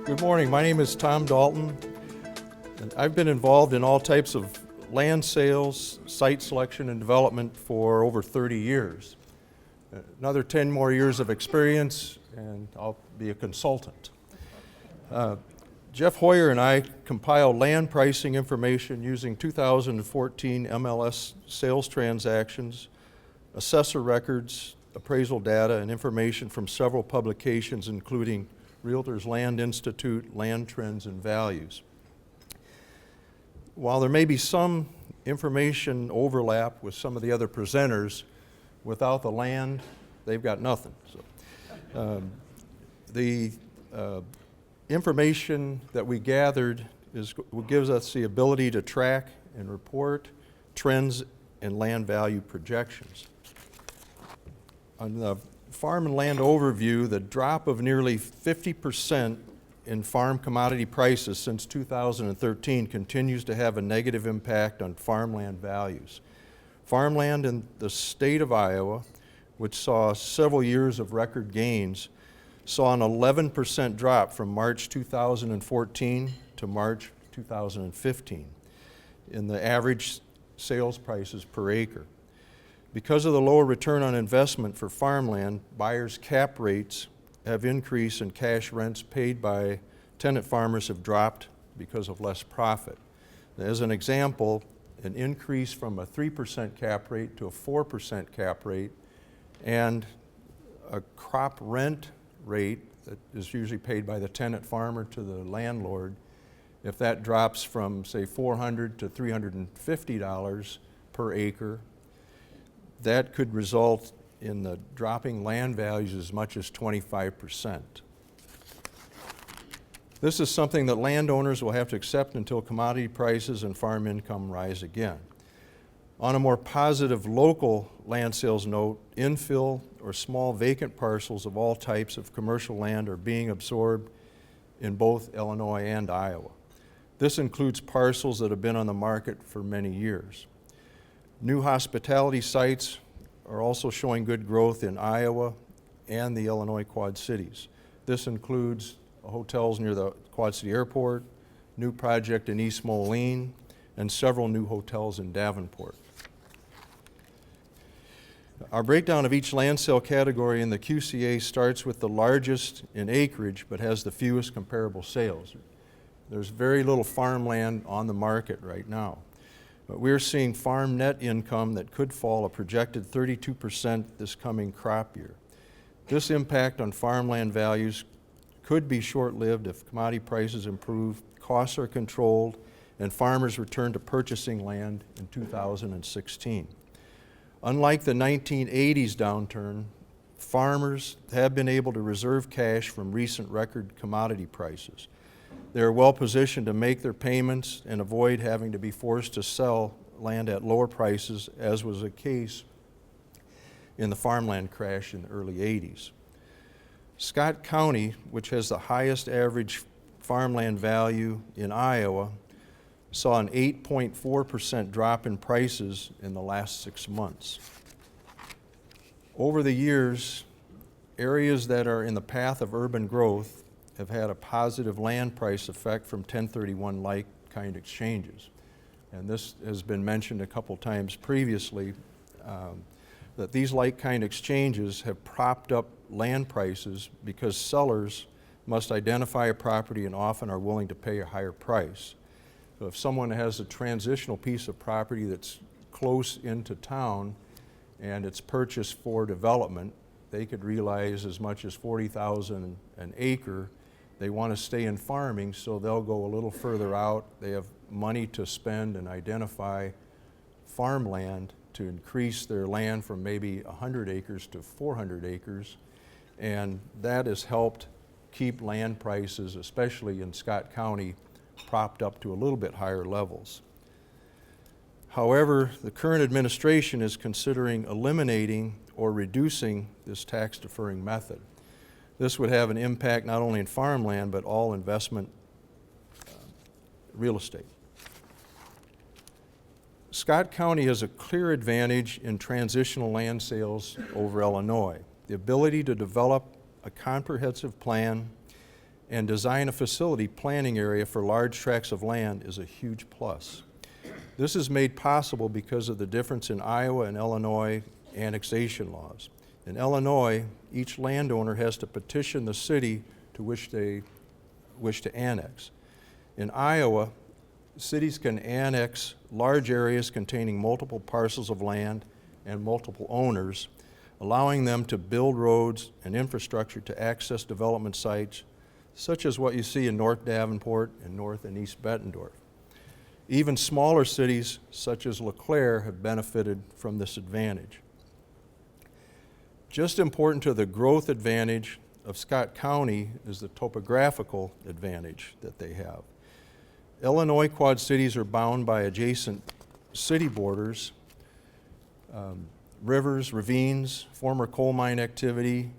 Good morning. My name is Tom Dalton, and I've been involved in all types of land sales, site selection, and development for over 30 years. Another 10 more years of experience, and I'll be a consultant. Jeff Hoyer and I compile land pricing information using 2014 MLS sales transactions, assessor records, appraisal data, and information from several publications, including Realtors Land Institute, Land Trends, and Values. While there may be some information overlap with some of the other presenters, without the land, they've got nothing. So, the information that we gathered gives us the ability to track and report trends in land value projections. On the farm and land overview, the drop of nearly 50% in farm commodity prices since 2013 continues to have a negative impact on farmland values. Farmland in the state of Iowa, which saw several years of record gains, saw an 11% drop from March 2014 to March 2015 in the average sales prices per acre. Because of the lower return on investment for farmland, buyers' cap rates have increased and cash rents paid by tenant farmers have dropped because of less profit. As an example, an increase from a 3% cap rate to a 4% cap rate and a crop rent rate that is usually paid by the tenant farmer to the landlord, if that drops from, say, $400 to $350 per acre, that could result in the dropping land values as much as 25%. This is something that landowners will have to accept until commodity prices and farm income rise again. On a more positive local land sales note, infill or small vacant parcels of all types of commercial land are being absorbed in both Illinois and Iowa. This includes parcels that have been on the market for many years. New hospitality sites are also showing good growth in Iowa and the Illinois Quad Cities. This includes hotels near the Quad City Airport, new project in East Moline, and several new hotels in Davenport. Our breakdown of each land sale category in the QCA starts with the largest in acreage but has the fewest comparable sales. There's very little farmland on the market right now. But we're seeing farm net income that could fall a projected 32% this coming crop year. This impact on farmland values could be short-lived if commodity prices improve, costs are controlled, and farmers return to purchasing land in 2016. Unlike the 1980s downturn, farmers have been able to reserve cash from recent record commodity prices. They are well positioned to make their payments and avoid having to be forced to sell land at lower prices, as was the case in the farmland crash in the early 80s. Scott County, which has the highest average farmland value in Iowa, saw an 8.4% drop in prices in the last 6 months. Over the years, areas that are in the path of urban growth have had a positive land price effect from 1031 like-kind exchanges. And this has been mentioned a couple times previously, that these like-kind exchanges have propped up land prices because sellers must identify a property and often are willing to pay a higher price. So if someone has a transitional piece of property that's close into town and it's purchased for development, they could realize as much as $40,000 an acre. They want to stay in farming, so they'll go a little further out. They have money to spend and identify farmland to increase their land from maybe 100 acres to 400 acres. And that has helped keep land prices, especially in Scott County, propped up to a little bit higher levels. However, the current administration is considering eliminating or reducing this tax deferring method. This would have an impact not only in farmland, but all investment real estate. Scott County has a clear advantage in transitional land sales over Illinois. The ability to develop a comprehensive plan and design a facility planning area for large tracts of land is a huge plus. This is made possible because of the difference in Iowa and Illinois annexation laws. In Illinois, each landowner has to petition the city to which they wish to annex. In Iowa, cities can annex large areas containing multiple parcels of land and multiple owners, allowing them to build roads and infrastructure to access development sites, such as what you see in North Davenport and North and East Bettendorf. Even smaller cities, such as LeClaire, have benefited from this advantage. Just important to the growth advantage of Scott County is the topographical advantage that they have. Illinois Quad Cities are bound by adjacent city borders, rivers, ravines, former coal mine activity,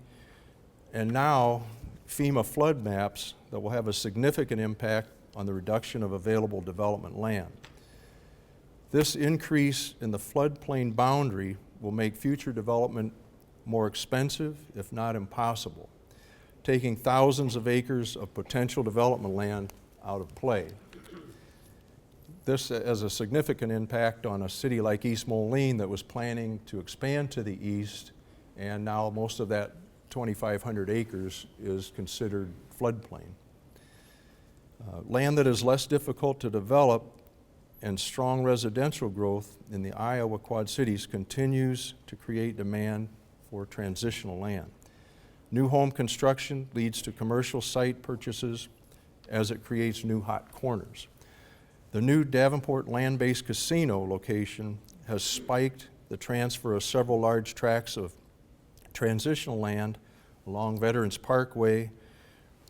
and now FEMA flood maps that will have a significant impact on the reduction of available development land. This increase in the floodplain boundary will make future development more expensive, if not impossible, taking thousands of acres of potential development land out of play. This has a significant impact on a city like East Moline that was planning to expand to the east, and now most of that 2,500 acres is considered floodplain. Land that is less difficult to develop and strong residential growth in the Iowa Quad Cities continues to create demand for transitional land. New home construction leads to commercial site purchases as it creates new hot corners. The new Davenport land-based casino location has spiked the transfer of several large tracts of transitional land along Veterans Parkway,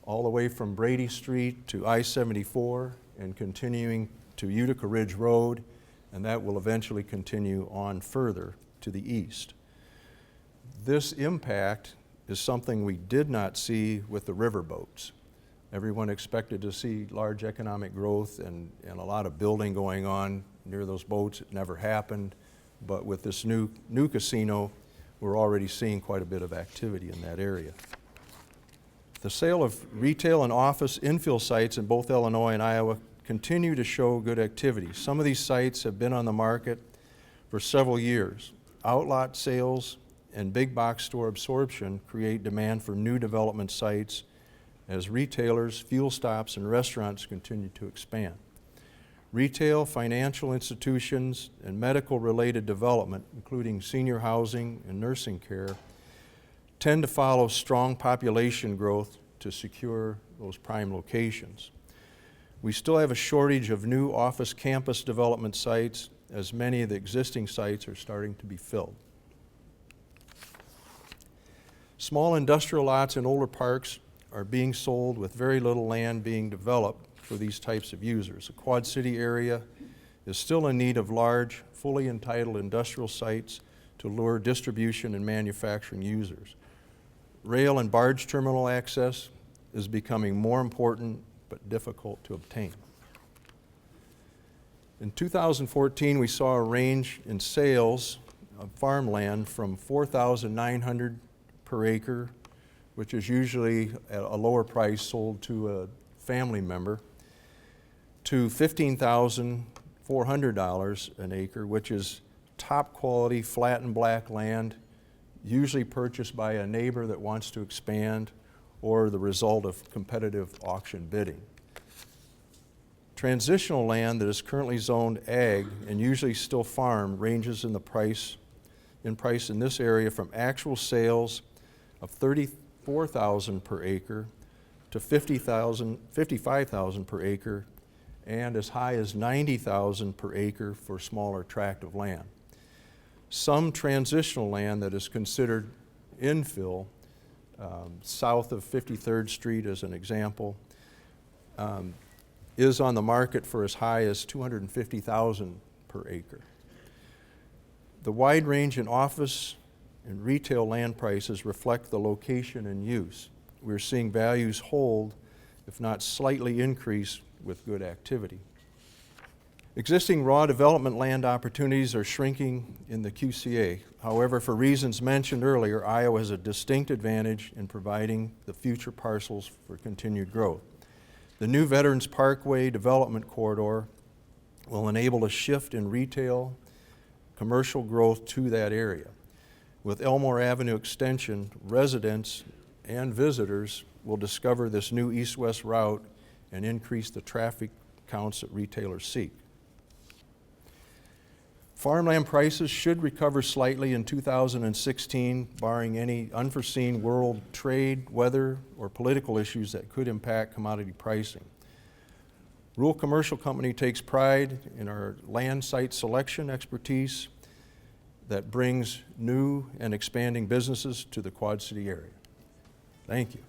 all the way from Brady Street to I-74 and continuing to Utica Ridge Road, and that will eventually continue on further to the east. This impact is something we did not see with the riverboats. Everyone expected to see large economic growth and a lot of building going on near those boats. It never happened, but with this new casino, we're already seeing quite a bit of activity in that area. The sale of retail and office infill sites in both Illinois and Iowa continue to show good activity. Some of these sites have been on the market for several years. Outlot sales and big box store absorption create demand for new development sites as retailers, fuel stops, and restaurants continue to expand. Retail, financial institutions, and medical-related development, including senior housing and nursing care, tend to follow strong population growth to secure those prime locations. We still have a shortage of new office campus development sites, as many of the existing sites are starting to be filled. Small industrial lots in older parks are being sold with very little land being developed for these types of users. The Quad City area is still in need of large, fully entitled industrial sites to lure distribution and manufacturing users. Rail and barge terminal access is becoming more important but difficult to obtain. In 2014, we saw a range in sales of farmland from $4,900 per acre, which is usually at a lower price sold to a family member, to $15,400 an acre, which is top quality flat and black land, usually purchased by a neighbor that wants to expand or the result of competitive auction bidding. Transitional land that is currently zoned ag and usually still farm ranges in price in this area from actual sales of $34,000 per acre to $55,000 per acre, and as high as $90,000 per acre for smaller tract of land. Some transitional land that is considered infill, south of 53rd Street as an example, is on the market for as high as $250,000 per acre. The wide range in office and retail land prices reflect the location and use. We're seeing values hold, if not slightly increase, with good activity. Existing raw development land opportunities are shrinking in the QCA. However, for reasons mentioned earlier, Iowa has a distinct advantage in providing the future parcels for continued growth. The new Veterans Parkway development corridor will enable a shift in retail, commercial growth to that area. With Elmore Avenue extension, residents and visitors will discover this new east-west route and increase the traffic counts that retailers seek. Farmland prices should recover slightly in 2016, barring any unforeseen world trade, weather, or political issues that could impact commodity pricing. Ruhl Commercial Company takes pride in our land site selection expertise that brings new and expanding businesses to the Quad City area. Thank you.